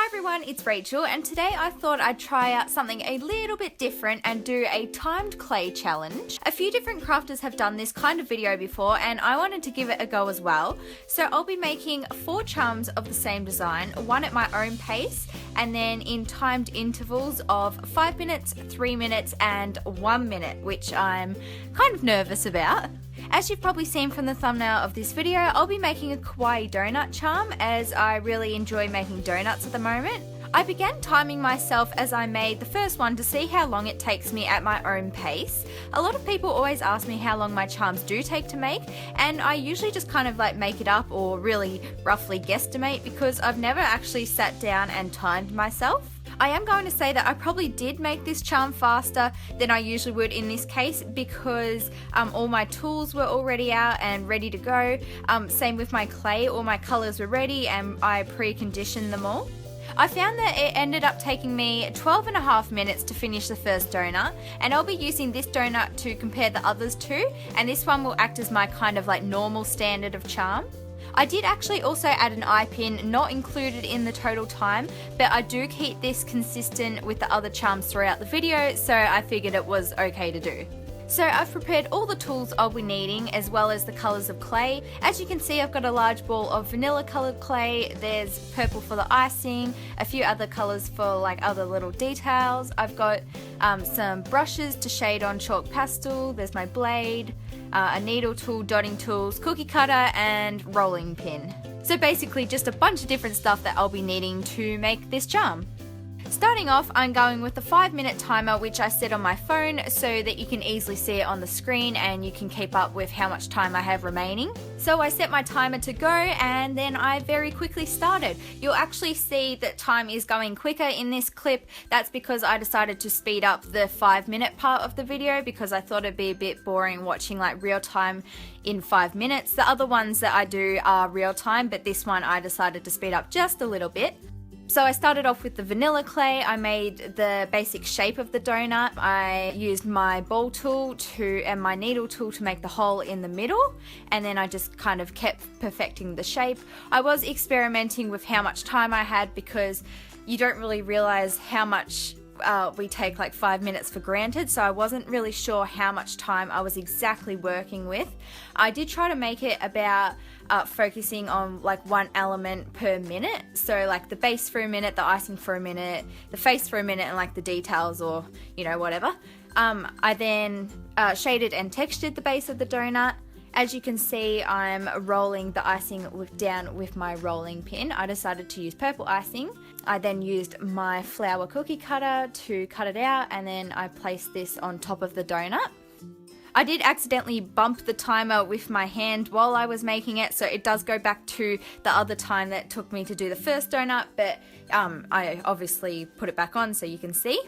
everyone, it's Rachel, and today I thought I'd try out something a little bit different and do a timed clay challenge. A few different crafters have done this kind of video before and I wanted to give it a go as well. So I'll be making 4 charms of the same design, one at my own pace, and then in timed intervals of 5 minutes, 3 minutes, and 1 minute, which I'm kind of nervous about. As you've probably seen from the thumbnail of this video, I'll be making a Kawaii donut charm as I really enjoy making donuts at the moment. I began timing myself as I made the first one to see how long it takes me at my own pace. A lot of people always ask me how long my charms do take to make, and I usually just kind of like make it up or really roughly guesstimate because I've never actually sat down and timed myself. I am going to say that I probably did make this charm faster than I usually would in this case because all my tools were already out and ready to go. Same with my clay, all my colours were ready and I pre-conditioned them all. I found that it ended up taking me 12.5 minutes to finish the first donut, and I'll be using this donut to compare the others to, and this one will act as my kind of like normal standard of charm. I did actually also add an eye pin, not included in the total time, but I do keep this consistent with the other charms throughout the video, so I figured it was okay to do. So I've prepared all the tools I'll be needing as well as the colours of clay. As you can see, I've got a large ball of vanilla coloured clay, there's purple for the icing, a few other colours for like other little details. I've got some brushes to shade on chalk pastel, there's my blade, a needle tool, dotting tools, cookie cutter and rolling pin. So basically just a bunch of different stuff that I'll be needing to make this charm. Starting off, I'm going with the 5-minute timer which I set on my phone so that you can easily see it on the screen and you can keep up with how much time I have remaining. So I set my timer to go and then I very quickly started. You'll actually see that time is going quicker in this clip. That's because I decided to speed up the 5-minute part of the video because I thought it'd be a bit boring watching like real time in 5 minutes. The other ones that I do are real time, but this one I decided to speed up just a little bit. So I started off with the vanilla clay. I made the basic shape of the donut. I used my ball tool and my needle tool to make the hole in the middle, and then I just kind of kept perfecting the shape. I was experimenting with how much time I had because you don't really realize how much we take like 5 minutes for granted, so I wasn't really sure how much time I was exactly working with. I did try to make it about focusing on like one element per minute, so like the base for a minute, the icing for a minute, the face for a minute, and like the details or you know whatever. I then shaded and textured the base of the donut. As you can see, I'm rolling the icing down with my rolling pin. I decided to use purple icing. I then used my flour cookie cutter to cut it out, and then I placed this on top of the donut. I did accidentally bump the timer with my hand while I was making it, so it does go back to the other time that took me to do the first donut, but I obviously put it back on so you can see.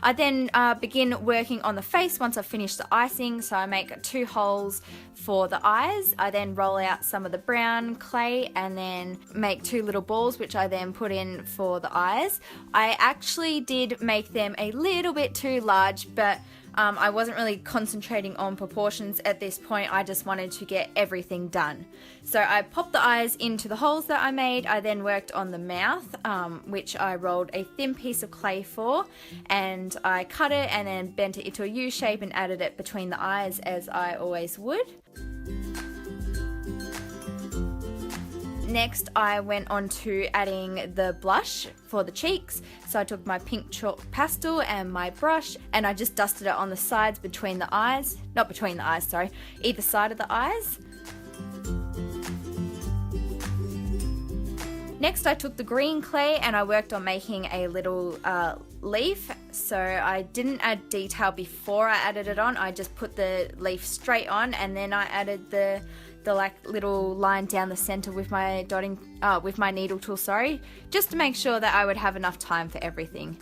I then begin working on the face once I've finished the icing, so I make 2 holes for the eyes. I then roll out some of the brown clay and then make 2 little balls which I then put in for the eyes. I actually did make them a little bit too large, but I wasn't really concentrating on proportions at this point. I just wanted to get everything done. So I popped the eyes into the holes that I made. I then worked on the mouth, which I rolled a thin piece of clay for, and I cut it and then bent it into a U shape and added it between the eyes as I always would. Next, I went on to adding the blush for the cheeks. So I took my pink chalk pastel and my brush and I just dusted it on the sides between the eyes. Not between the eyes, sorry. Either side of the eyes. Next, I took the green clay and I worked on making a little leaf. So I didn't add detail before I added it on. I just put the leaf straight on and then I added the like little line down the center with my needle tool, just to make sure that I would have enough time for everything.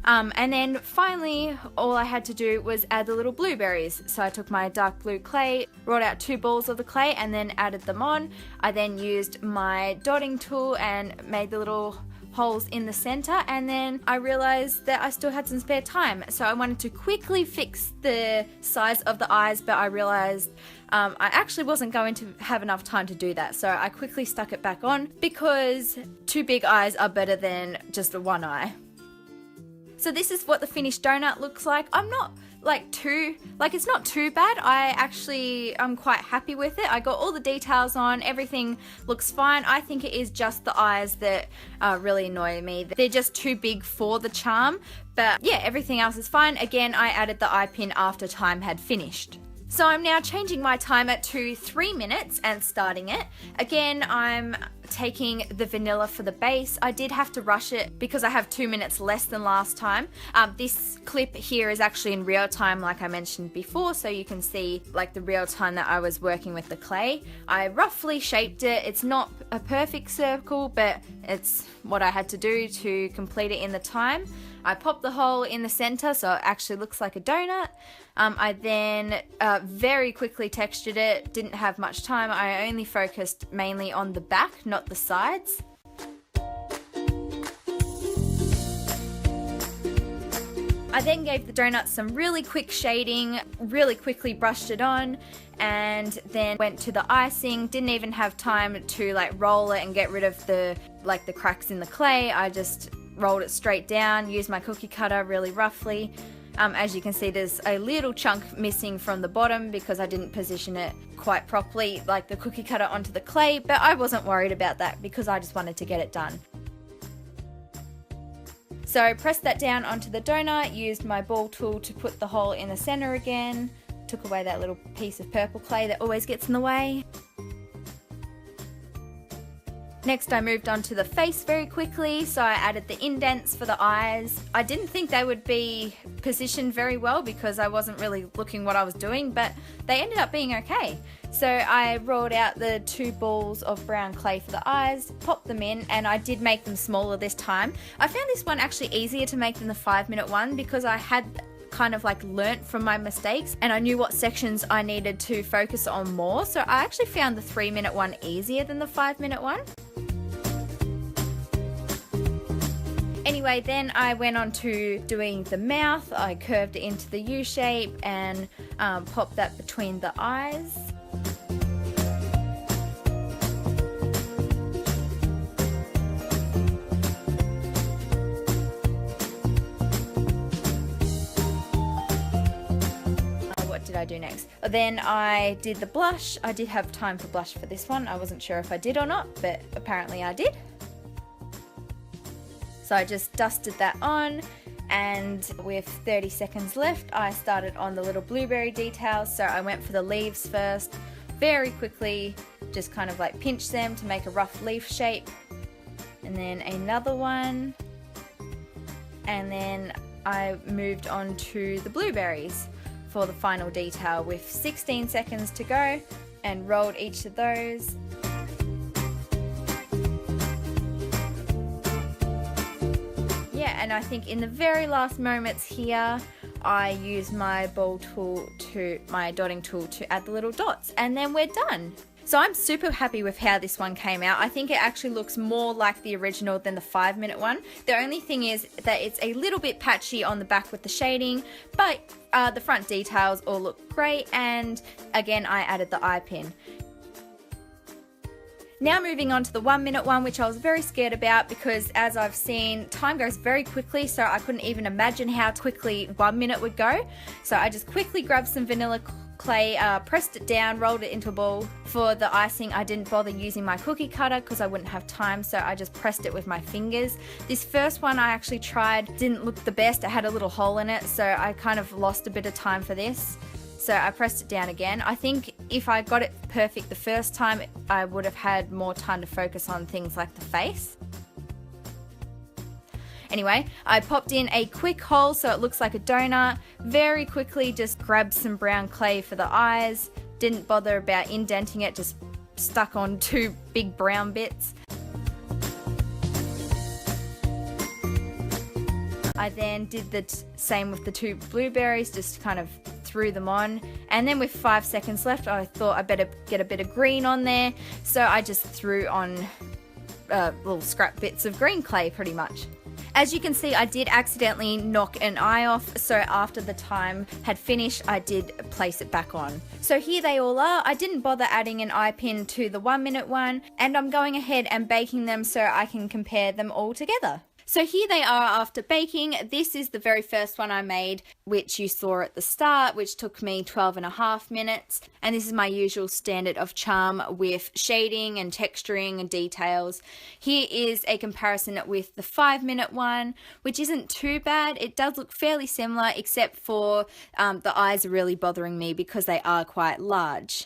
And then finally, all I had to do was add the little blueberries. So I took my dark blue clay, rolled out 2 balls of the clay and then added them on. I then used my dotting tool and made the little holes in the center, and then I realized that I still had some spare time. So I wanted to quickly fix the size of the eyes, but I realized I actually wasn't going to have enough time to do that. So I quickly stuck it back on because 2 big eyes are better than just one eye. So this is what the finished donut looks like. I'm not it's not too bad. I'm quite happy with it. I got all the details on, everything looks fine. I think it is just the eyes that really annoy me. They're just too big for the charm, but yeah, everything else is fine. Again, I added the eye pin after time had finished. So I'm now changing my timer to 3 minutes and starting it. Again, I'm taking the vanilla for the base. I did have to rush it because I have 2 minutes less than last time. This clip here is actually in real time, like I mentioned before, so you can see like the real time that I was working with the clay. I roughly shaped it. It's not a perfect circle, but it's what I had to do to complete it in the time. I popped the hole in the center so it actually looks like a donut. I then very quickly textured it, didn't have much time. I only focused mainly on the back, not the sides. I then gave the donut some really quick shading, really quickly brushed it on, and then went to the icing. Didn't even have time to like roll it and get rid of the cracks in the clay. I just rolled it straight down, used my cookie cutter really roughly. As you can see, there's a little chunk missing from the bottom because I didn't position it quite properly, like the cookie cutter onto the clay, but I wasn't worried about that because I just wanted to get it done. So pressed that down onto the donut, used my ball tool to put the hole in the center again, took away that little piece of purple clay that always gets in the way. Next I moved on to the face very quickly, so I added the indents for the eyes. I didn't think they would be positioned very well because I wasn't really looking what I was doing, but they ended up being okay. So I rolled out the 2 balls of brown clay for the eyes, popped them in, and I did make them smaller this time. I found this one actually easier to make than the 5-minute one because I had kind of like learnt from my mistakes and I knew what sections I needed to focus on more. So I actually found the 3-minute one easier than the 5-minute one. Anyway, then I went on to doing the mouth. I curved it into the U shape and popped that between the eyes. What did I do next? Then I did the blush. I did have time for blush for this one. I wasn't sure if I did or not, but apparently I did. So I just dusted that on, and with 30 seconds left, I started on the little blueberry details. So I went for the leaves first, very quickly, just kind of like pinch them to make a rough leaf shape. And then another one. And then I moved on to the blueberries for the final detail with 16 seconds to go, and rolled each of those. And I think in the very last moments here, I used my my dotting tool to add the little dots, and then we're done. So I'm super happy with how this one came out. I think it actually looks more like the original than the 5-minute one. The only thing is that it's a little bit patchy on the back with the shading, but the front details all look great, and again I added the eye pin. Now moving on to the 1-minute one, which I was very scared about because, as I've seen, time goes very quickly, so I couldn't even imagine how quickly 1 minute would go. So I just quickly grabbed some vanilla clay, pressed it down, rolled it into a ball. For the icing, I didn't bother using my cookie cutter because I wouldn't have time, so I just pressed it with my fingers. This first one I actually tried didn't look the best. It had a little hole in it, so I kind of lost a bit of time for this. So I pressed it down again. I think if I got it perfect the first time, I would have had more time to focus on things like the face. Anyway, I popped in a quick hole so it looks like a donut. Very quickly just grabbed some brown clay for the eyes. Didn't bother about indenting it, just stuck on 2 big brown bits. I then did the same with the 2 blueberries, just kind of threw them on, and then with 5 seconds left I thought I better get a bit of green on there, so I just threw on little scrap bits of green clay pretty much. As you can see, I did accidentally knock an eye off, so after the time had finished, I did place it back on. So here they all are. I didn't bother adding an eye pin to the 1 minute one, and I'm going ahead and baking them so I can compare them all together. So here they are after baking. This is the very first one I made, which you saw at the start, which took me 12.5 minutes. And this is my usual standard of charm with shading and texturing and details. Here is a comparison with the 5 minute one, which isn't too bad. It does look fairly similar, except for the eyes are really bothering me because they are quite large.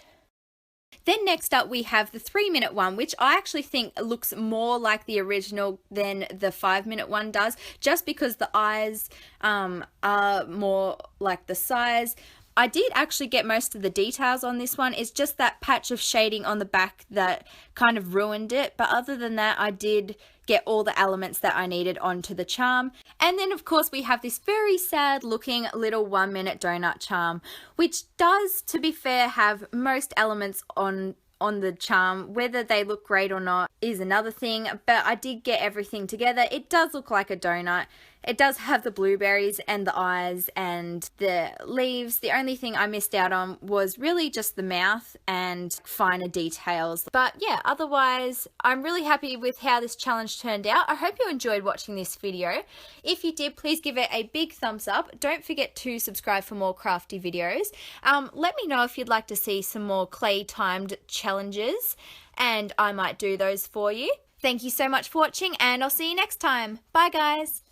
Then next up we have the 3 minute one, which I actually think looks more like the original than the 5 minute one does, just because the eyes are more like the size. I did actually get most of the details on this one. It's just that patch of shading on the back that kind of ruined it. But other than that, I did get all the elements that I needed onto the charm. And then of course we have this very sad looking little 1 minute donut charm, which does, to be fair, have most elements on the charm. Whether they look great or not is another thing, but I did get everything together. It does look like a donut. It does have the blueberries and the eyes and the leaves. The only thing I missed out on was really just the mouth and finer details. But yeah, otherwise, I'm really happy with how this challenge turned out. I hope you enjoyed watching this video. If you did, please give it a big thumbs up. Don't forget to subscribe for more crafty videos. Let me know if you'd like to see some more clay timed challenges, and I might do those for you. Thank you so much for watching, and I'll see you next time. Bye guys.